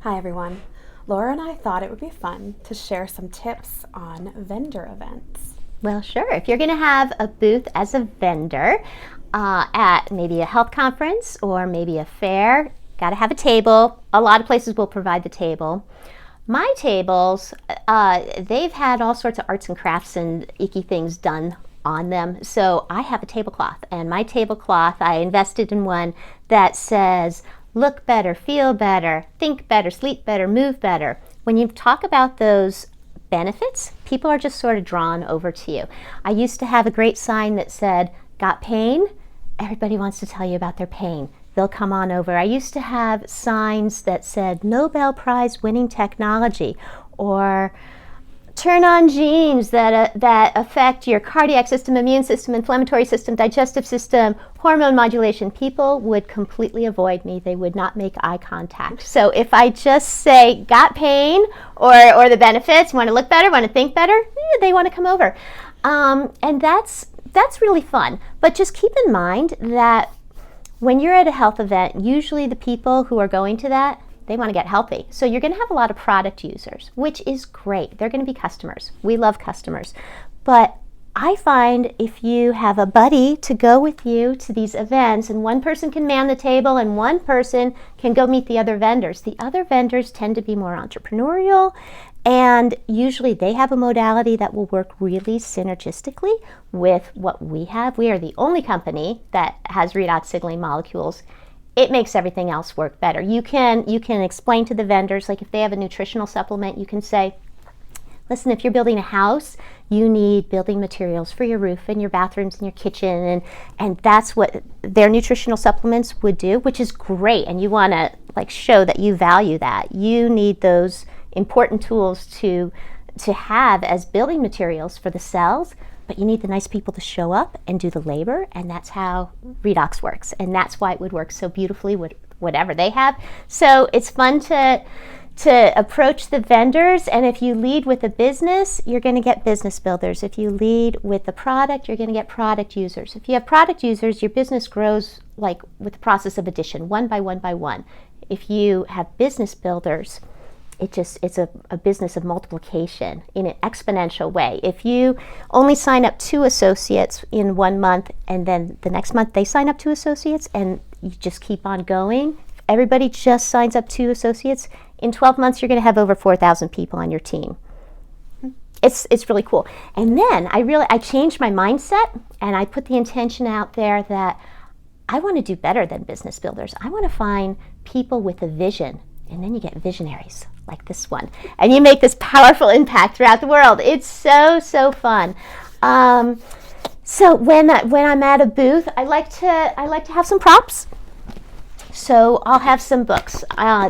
Hi everyone. Laura and I thought it would be fun to share some tips on vendor events. Well, sure. If you're going to have a booth as a vendor at maybe a health conference or maybe a fair, got to have a table. A lot of places will provide the table. My tables, they've had all sorts of arts and crafts and icky things done on them. So I have a tablecloth, and my tablecloth, I invested in one that says, look better, feel better, think better, sleep better, move better. When you talk about those benefits, people are just sort of drawn over to you. I used to have a great sign that said, got pain? Everybody wants to tell you about their pain. They'll come on over. I used to have signs that said Nobel Prize winning technology, or turn on genes that affect your cardiac system, immune system, inflammatory system, digestive system, hormone modulation. People would completely avoid me. They would not make eye contact. So if I just say, got pain, or the benefits, want to look better, want to think better, they want to come over. And that's really fun. But just keep in mind that when you're at a health event, usually the people who are going to that, they want to get healthy. So you're going to have a lot of product users, which is great. They're going to be customers. We love customers. But I find if you have a buddy to go with you to these events, and one person can man the table and one person can go meet the other vendors tend to be more entrepreneurial, and usually they have a modality that will work really synergistically with what we have. We are the only company that has redox signaling molecules. It makes everything else work better. You can explain to the vendors, like if they have a nutritional supplement, you can say, listen, if you're building a house, you need building materials for your roof and your bathrooms and your kitchen, and that's what their nutritional supplements would do, which is great. And you want to show that you value that. You need those important tools to have as building materials for the cells, but you need the nice people to show up and do the labor, and that's how redox works, and that's why it would work so beautifully with whatever they have. So it's fun to approach the vendors, and if you lead with a business, you're going to get business builders. If you lead with the product, you're going to get product users. If you have product users, your business grows like with the process of addition, one by one by one. If you have business builders, it's a business of multiplication in an exponential way. If you only sign up 2 associates in 1 month, and then the next month they sign up 2 associates, and you just keep on going, everybody just signs up 2 associates, in 12 months you're going to have over 4,000 people on your team. It's really cool. And then I changed my mindset, and I put the intention out there that I want to do better than business builders. I want to find people with a vision, and then you get visionaries like this one, and you make this powerful impact throughout the world. It's so fun. So when I'm at a booth, I like to have some props. So I'll have some books.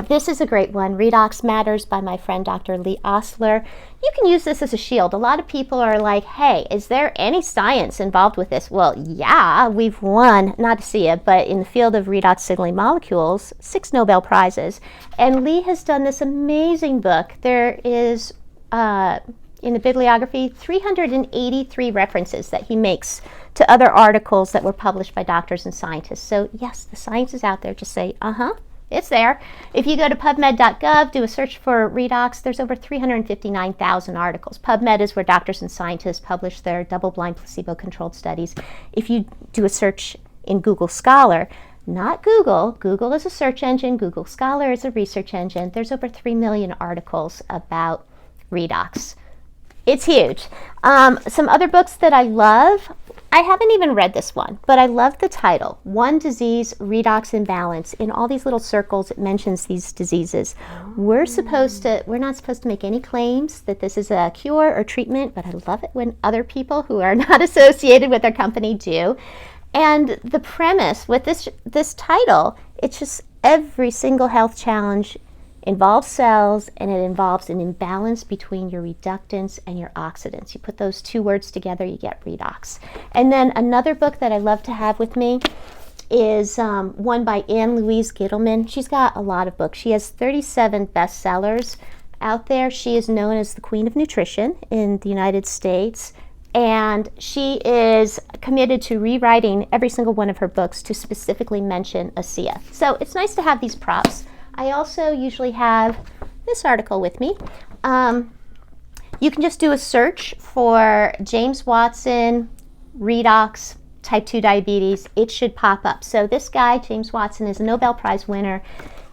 This is a great one, Redox Matters by my friend Dr. Lee Osler. You can use this as a shield. A lot of people are like, hey, is there any science involved with this? Well, yeah, we've won, not Asea, but in the field of redox signaling molecules, 6 Nobel Prizes. And Lee has done this amazing book. There is, in the bibliography, 383 references that he makes to other articles that were published by doctors and scientists. So yes, the science is out there. Just say, it's there. If you go to pubmed.gov, do a search for redox, there's over 359,000 articles. PubMed is where doctors and scientists publish their double-blind placebo-controlled studies. If you do a search in Google Scholar, not Google. Google is a search engine. Google Scholar is a research engine. There's over 3 million articles about redox. It's huge. Some other books that I love, I haven't even read this one, but I love the title, One Disease, Redox Imbalance. In all these little circles, it mentions these diseases. We're not supposed to make any claims that this is a cure or treatment, but I love it when other people who are not associated with our company do. And the premise with this title, it's just every single health challenge involves cells, and it involves an imbalance between your reductants and your oxidants. You put those 2 words together, you get redox. And then another book that I love to have with me is one by Anne Louise Gittleman. She's got a lot of books. She has 37 bestsellers out there. She is known as the Queen of Nutrition in the United States, and she is committed to rewriting every single one of her books to specifically mention Asea. So it's nice to have these props. I also usually have this article with me. You can just do a search for James Watson, redox, type 2 diabetes. It should pop up. So this guy, James Watson, is a Nobel Prize winner.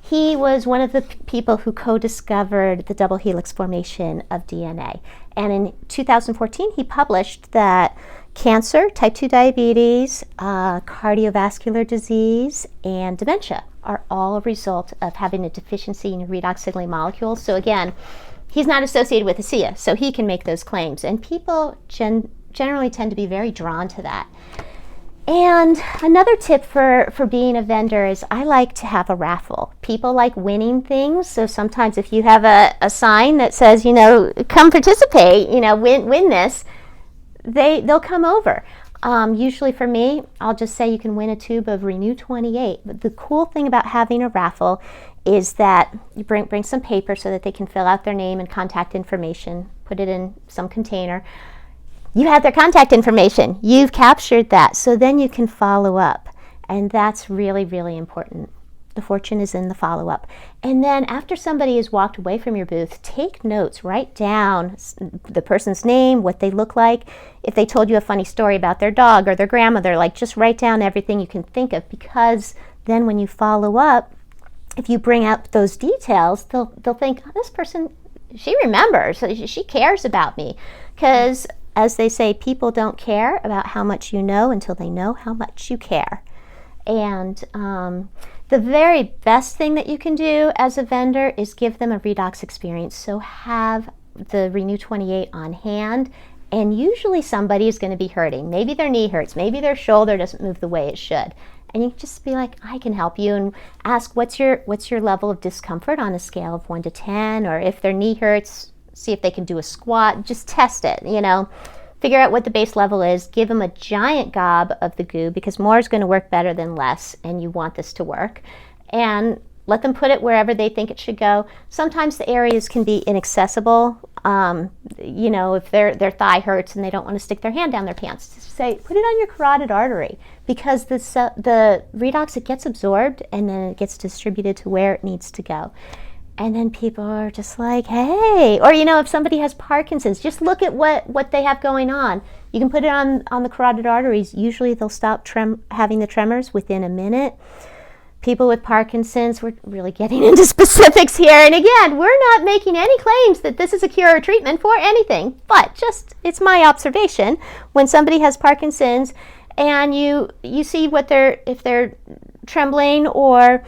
He was one of the people who co-discovered the double helix formation of DNA. And in 2014, he published that cancer, type 2 diabetes, cardiovascular disease, and dementia are all a result of having a deficiency in redox signaling molecules. So again, he's not associated with Asea, so he can make those claims. And people generally tend to be very drawn to that. And another tip for being a vendor is I like to have a raffle. People like winning things, so sometimes if you have a sign that says, come participate, win this, they'll come over. Usually for me, I'll just say you can win a tube of Renew 28. But the cool thing about having a raffle is that you bring some paper so that they can fill out their name and contact information, put it in some container. You have their contact information. You've captured that. So then you can follow up. And that's really, really important. The fortune is in the follow-up. And then after somebody has walked away from your booth, take notes. Write down the person's name, what they look like. If they told you a funny story about their dog or their grandmother, just write down everything you can think of, because then when you follow up, if you bring up those details, they'll think, this person, she remembers, she cares about me. Because as they say, people don't care about how much you know until they know how much you care. And the very best thing that you can do as a vendor is give them a redox experience. So have the Renew 28 on hand, and usually somebody is going to be hurting. Maybe their knee hurts, maybe their shoulder doesn't move the way it should. And you just be like, I can help you, and ask what's your level of discomfort on a scale of 1 to 10, or if their knee hurts, see if they can do a squat. Just test it, Figure out what the base level is. Give them a giant gob of the goo, because more is going to work better than less, and you want this to work. And let them put it wherever they think it should go. Sometimes the areas can be inaccessible. If their thigh hurts and they don't want to stick their hand down their pants, just say, put it on your carotid artery, because the redox, it gets absorbed and then it gets distributed to where it needs to go. And then people are just like, hey, or if somebody has Parkinson's, just look at what they have going on. You can put it on the carotid arteries. Usually they'll stop having the tremors within a minute. People with Parkinson's, we're really getting into specifics here. And again, we're not making any claims that this is a cure or treatment for anything, but it's my observation. When somebody has Parkinson's and you see if they're trembling, or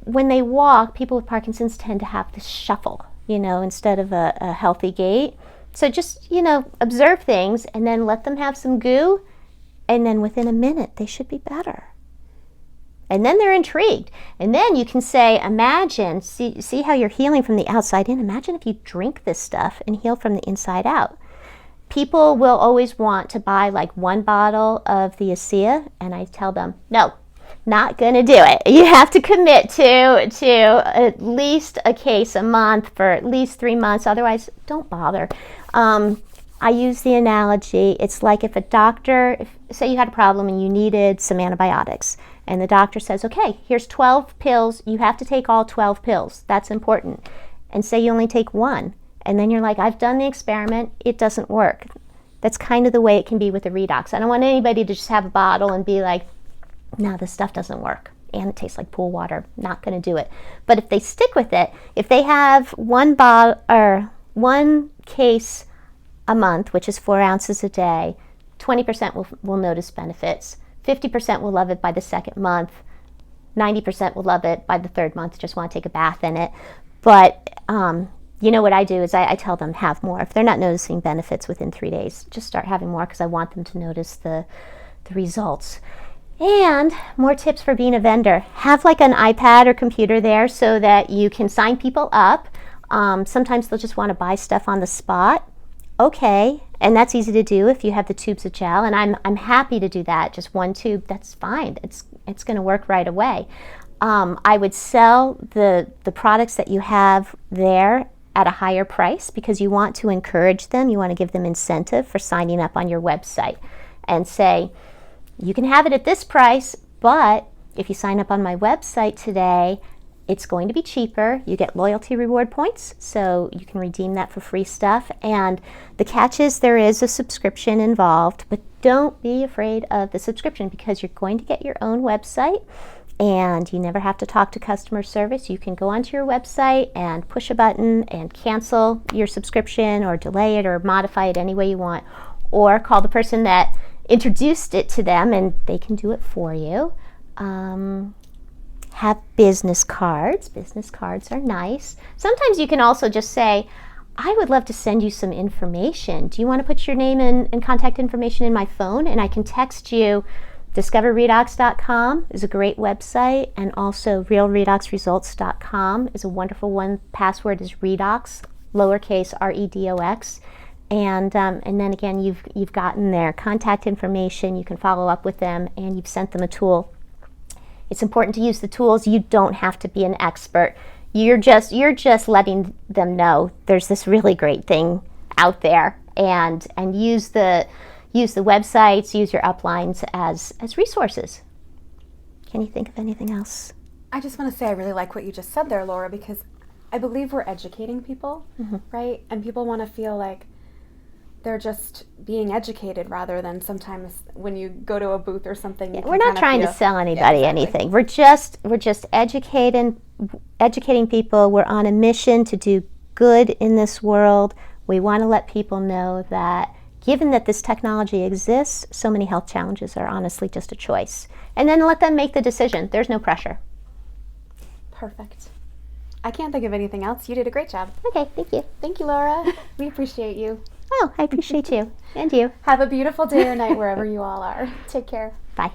when they walk, people with Parkinson's tend to have this shuffle, instead of a healthy gait. So just, observe things and then let them have some goo, and then within a minute, they should be better. And then they're intrigued. And then you can say, imagine, see how you're healing from the outside in. Imagine if you drink this stuff and heal from the inside out. People will always want to buy one bottle of the Asea, and I tell them, no, not going to do it. You have to commit to at least a case a month for at least 3 months. Otherwise, don't bother. I use the analogy, it's like if a doctor, say you had a problem and you needed some antibiotics, and the doctor says, okay, here's 12 pills. You have to take all 12 pills. That's important. And say you only take one. And then you're like, I've done the experiment. It doesn't work. That's kind of the way it can be with the redox. I don't want anybody to just have a bottle and be like, no, this stuff doesn't work. And it tastes like pool water. Not going to do it. But if they stick with it, if they have one case a month, which is 4 ounces a day, 20% will notice benefits. 50% will love it by the second month. 90% will love it by the third month, just want to take a bath in it. But what I do is I tell them have more. If they're not noticing benefits within 3 days, just start having more, because I want them to notice the results. And more tips for being a vendor. Have an iPad or computer there so that you can sign people up. Sometimes they'll just want to buy stuff on the spot. Okay, and that's easy to do if you have the tubes of gel, and I'm happy to do that. Just one tube, that's fine. It's going to work right away. I would sell the products that you have there at a higher price, because you want to encourage them. You want to give them incentive for signing up on your website, and say, you can have it at this price, but if you sign up on my website today, It's going to be cheaper. You get loyalty reward points, so you can redeem that for free stuff. And the catch is there is a subscription involved, but don't be afraid of the subscription because you're going to get your own website and you never have to talk to customer service. You can go onto your website and push a button and cancel your subscription or delay it or modify it any way you want, or call the person that introduced it to them and they can do it for you. Have business cards. Business cards are nice. Sometimes you can also just say, I would love to send you some information. Do you want to put your name and contact information in my phone? And I can text you. DiscoverRedox.com is a great website, and also RealRedoxResults.com is a wonderful one. Password is Redox, lowercase REDOX. And then again, you've gotten their contact information. You can follow up with them, and you've sent them a tool. It's important to use the tools. You don't have to be an expert. You're just letting them know there's this really great thing out there, and use the websites, use your uplines as resources. Can you think of anything else? I just want to say I really like what you just said there, Laura, because I believe we're educating people, right? And people want to feel like they're just being educated rather than sometimes when you go to a booth or something. We're not trying to sell anybody anything. We're just educating people. We're on a mission to do good in this world. We want to let people know that given that this technology exists, so many health challenges are honestly just a choice. And then let them make the decision. There's no pressure. Perfect. I can't think of anything else. You did a great job. Okay, thank you. Thank you, Laura. We appreciate you. Oh, I appreciate you. And you. Have a beautiful day or night wherever you all are. Take care. Bye.